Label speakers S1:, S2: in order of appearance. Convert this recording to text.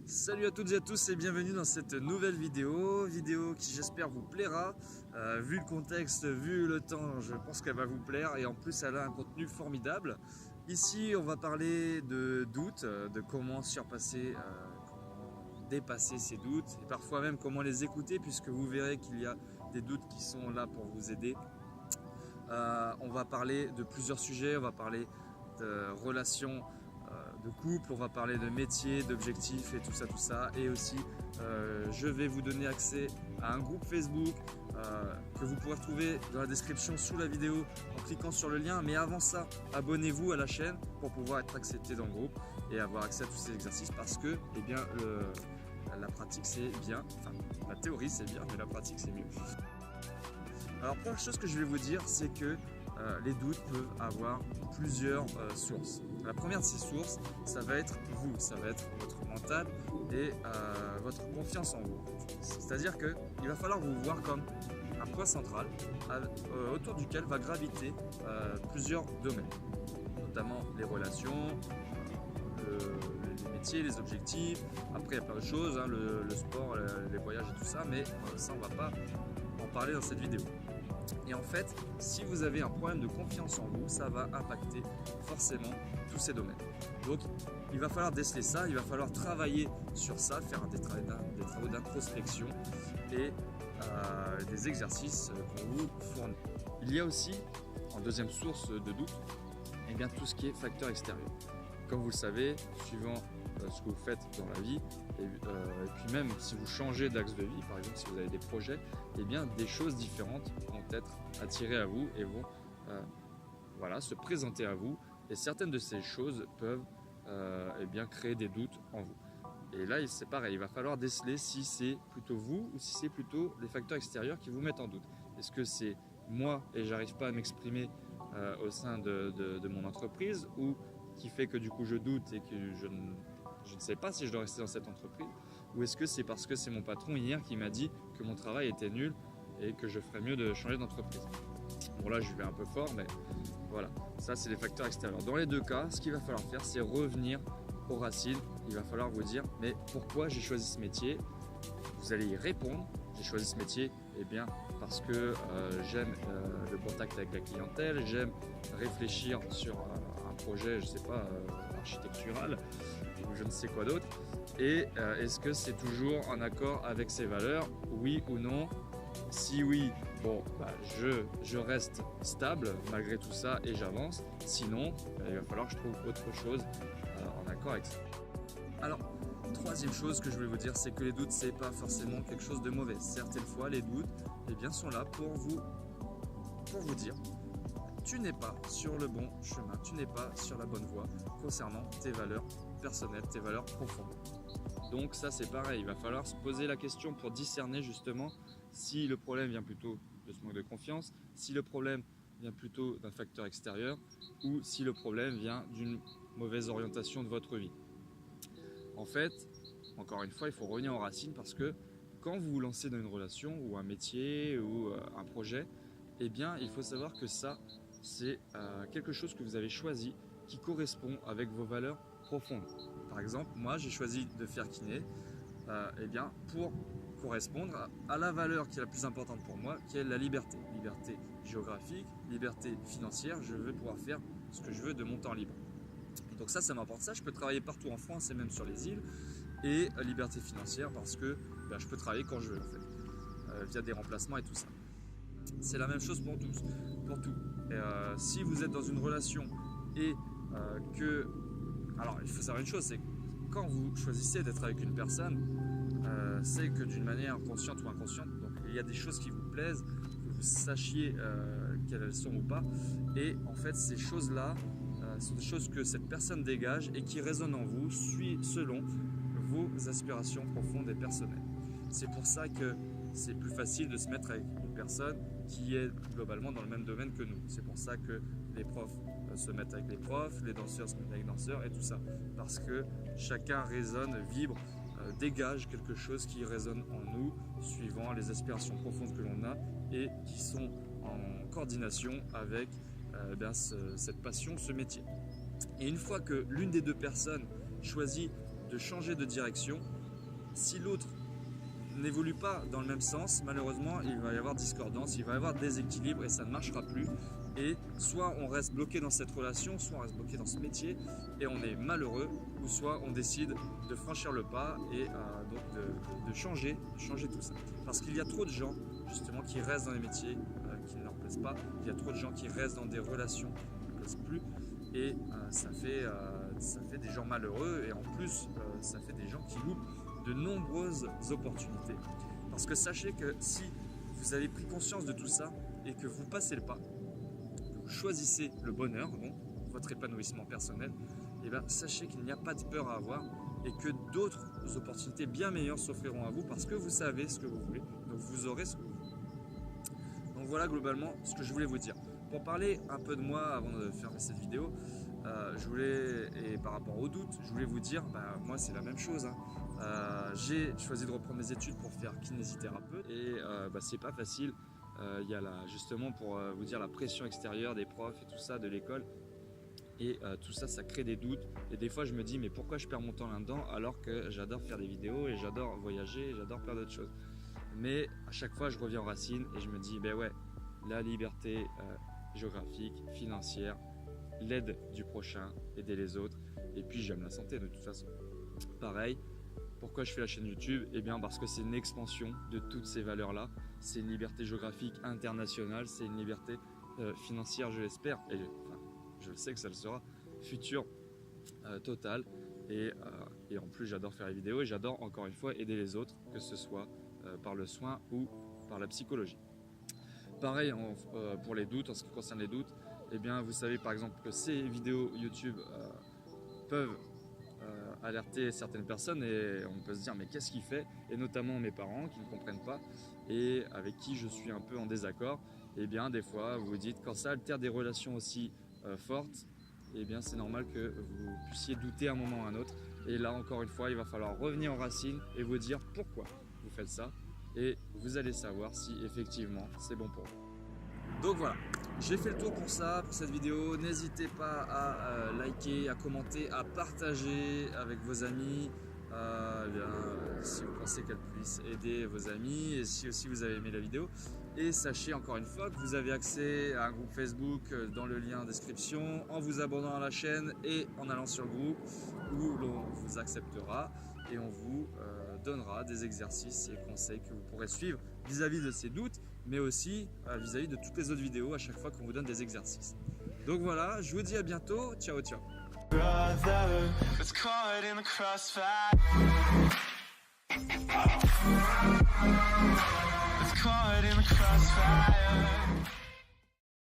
S1: Salut à toutes et à tous et bienvenue dans cette nouvelle vidéo qui j'espère vous plaira. Vu le contexte, vu le temps, je pense qu'elle va vous plaire et en plus elle a un contenu formidable. Ici on va parler de doutes, de comment surpasser, comment dépasser ces doutes et parfois même comment les écouter, puisque vous verrez qu'il y a des doutes qui sont là pour vous aider. On va parler de plusieurs sujets, on va parler de relations, de couple, on va parler de métier, d'objectifs et tout ça. Et aussi, je vais vous donner accès à un groupe Facebook que vous pourrez retrouver dans la description sous la vidéo en cliquant sur le lien. Mais avant ça, abonnez-vous à la chaîne pour pouvoir être accepté dans le groupe et avoir accès à tous ces exercices, parce que eh bien, la pratique c'est bien, enfin la théorie c'est bien, mais la pratique c'est mieux. Alors, première chose que je vais vous dire, c'est que les doutes peuvent avoir plusieurs sources. La première de ces sources, ça va être vous, ça va être votre mental et votre confiance en vous. C'est-à-dire qu'il va falloir vous voir comme un point central autour duquel va graviter plusieurs domaines, notamment les relations, les métiers, les objectifs. Après, il y a plein de choses, hein, le sport, les voyages et tout ça, mais ça, on ne va pas en parler dans cette vidéo. Et en fait, si vous avez un problème de confiance en vous, ça va impacter forcément tous ces domaines. Donc, il va falloir déceler ça, il va falloir travailler sur ça, faire des travaux d'introspection et des exercices qu'on vous fournit. Il y a aussi, en deuxième source de doute, eh bien, tout ce qui est facteur extérieur. Comme vous le savez, suivant ce que vous faites dans la vie, et puis même si vous changez d'axe de vie, par exemple si vous avez des projets, eh bien des choses différentes vont être attirées à vous et vont voilà, se présenter à vous, et certaines de ces choses peuvent eh bien créer des doutes en vous. Et là c'est pareil, il va falloir déceler si c'est plutôt vous ou si c'est plutôt les facteurs extérieurs qui vous mettent en doute. Est-ce que c'est moi et j'arrive pas à m'exprimer au sein de mon entreprise, ou qui fait que du coup je doute et que je ne sais pas si je dois rester dans cette entreprise, ou est-ce que c'est parce que c'est mon patron hier qui m'a dit que mon travail était nul et que je ferais mieux de changer d'entreprise. Bon, là je vais un peu fort, mais voilà, ça c'est les facteurs extérieurs. Dans les deux cas, ce qu'il va falloir faire, c'est revenir aux racines. Il va falloir vous dire, mais pourquoi j'ai choisi ce métier? Vous allez y répondre. J'ai choisi ce métier eh bien, parce que j'aime le contact avec la clientèle, j'aime réfléchir sur un projet, je ne sais pas, architectural ou je ne sais quoi d'autre. Et est-ce que c'est toujours en accord avec ses valeurs? Oui ou non? Si oui, bon, bah, je reste stable malgré tout ça et j'avance. Sinon, il va falloir que je trouve autre chose en accord avec ça. Alors, troisième chose que je voulais vous dire, c'est que les doutes, c'est pas forcément quelque chose de mauvais. Certaines fois, les doutes eh bien, sont là pour vous dire tu n'es pas sur le bon chemin, tu n'es pas sur la bonne voie concernant tes valeurs personnelles, tes valeurs profondes. Donc ça c'est pareil, il va falloir se poser la question pour discerner justement si le problème vient plutôt de ce manque de confiance, si le problème vient plutôt d'un facteur extérieur, ou si le problème vient d'une mauvaise orientation de votre vie. En fait, encore une fois, il faut revenir aux racines, parce que quand vous vous lancez dans une relation ou un métier ou un projet, eh bien il faut savoir que ça c'est quelque chose que vous avez choisi qui correspond avec vos valeurs profondes. Par exemple, moi j'ai choisi de faire kiné eh bien, pour correspondre à la valeur qui est la plus importante pour moi, qui est la liberté. Liberté géographique, liberté financière, je veux pouvoir faire ce que je veux de mon temps libre. Donc ça m'apporte ça, je peux travailler partout en France et même sur les îles. Et liberté financière parce que je peux travailler quand je veux en fait, via des remplacements et tout ça. C'est la même chose pour tous, pour tout. Et, si vous êtes dans une relation et que... Alors il faut savoir une chose, c'est que quand vous choisissez d'être avec une personne, c'est que d'une manière consciente ou inconsciente, donc il y a des choses qui vous plaisent, que vous sachiez quelles sont ou pas, et en fait ces choses-là sont des choses que cette personne dégage et qui résonnent en vous selon vos aspirations profondes et personnelles. C'est pour ça que c'est plus facile de se mettre avec une personne qui est globalement dans le même domaine que nous. C'est pour ça que les profs se mettent avec les profs, les danseurs se mettent avec les danseurs et tout ça. Parce que chacun résonne, vibre, dégage quelque chose qui résonne en nous, suivant les aspirations profondes que l'on a et qui sont en coordination avec cette passion, ce métier. Et une fois que l'une des deux personnes choisit de changer de direction. Si l'autre n'évolue pas dans le même sens, malheureusement, il va y avoir discordance, il va y avoir déséquilibre et ça ne marchera plus. Et soit on reste bloqué dans cette relation, soit on reste bloqué dans ce métier et on est malheureux, ou soit on décide de franchir le pas et donc de changer tout ça. Parce qu'il y a trop de gens justement qui restent dans les métiers qui ne leur plaisent pas, il y a trop de gens qui restent dans des relations qui ne leur plaisent plus et ça fait des gens malheureux et en plus ça fait des gens qui loupent de nombreuses opportunités. Parce que sachez que si vous avez pris conscience de tout ça et que vous passez le pas, vous choisissez le bonheur, donc votre épanouissement personnel, et bien sachez qu'il n'y a pas de peur à avoir et que d'autres opportunités bien meilleures s'offriront à vous parce que vous savez ce que vous voulez, donc vous aurez ce que vous voulez. Donc voilà globalement ce que je voulais vous dire. Pour parler un peu de moi avant de fermer cette vidéo, et par rapport aux doutes, je voulais vous dire, moi c'est la même chose. J'ai choisi de reprendre mes études pour faire kinésithérapeute et c'est pas facile. Il y a justement pour vous dire la pression extérieure des profs et tout ça de l'école et tout ça, ça crée des doutes et des fois je me dis mais pourquoi je perds mon temps là-dedans alors que j'adore faire des vidéos et j'adore voyager et j'adore faire d'autres choses. Mais à chaque fois je reviens aux racines et je me dis ouais, la liberté géographique, financière, l'aide du prochain, aider les autres et puis j'aime la santé de toute façon. Pareil, pourquoi je fais la chaîne YouTube? Eh bien parce que c'est une expansion de toutes ces valeurs-là. C'est une liberté géographique internationale, c'est une liberté financière, je l'espère, et je le sais que ça le sera, future totale. Et en plus, j'adore faire les vidéos et j'adore encore une fois aider les autres, que ce soit par le soin ou par la psychologie. Pareil pour les doutes, en ce qui concerne les doutes, eh bien vous savez par exemple que ces vidéos YouTube peuvent alerter certaines personnes et on peut se dire mais qu'est-ce qu'il fait, et notamment mes parents qui ne comprennent pas et avec qui je suis un peu en désaccord. Et bien des fois vous vous dites quand ça altère des relations aussi fortes, et bien c'est normal que vous puissiez douter à un moment ou à un autre, et là encore une fois il va falloir revenir aux racines et vous dire pourquoi vous faites ça et vous allez savoir si effectivement c'est bon pour vous. Donc voilà, j'ai fait le tour pour ça, pour cette vidéo. N'hésitez pas à liker, à commenter, à partager avec vos amis, si vous pensez qu'elle puisse aider vos amis et si aussi vous avez aimé la vidéo. Et sachez encore une fois que vous avez accès à un groupe Facebook dans le lien en description en vous abonnant à la chaîne et en allant sur le groupe où l'on vous acceptera et on vous donnera des exercices et conseils que vous pourrez suivre vis-à-vis de ces doutes, mais aussi vis-à-vis de toutes les autres vidéos à chaque fois qu'on vous donne des exercices. Donc voilà, je vous dis à bientôt, ciao ciao. Caught in the crossfire.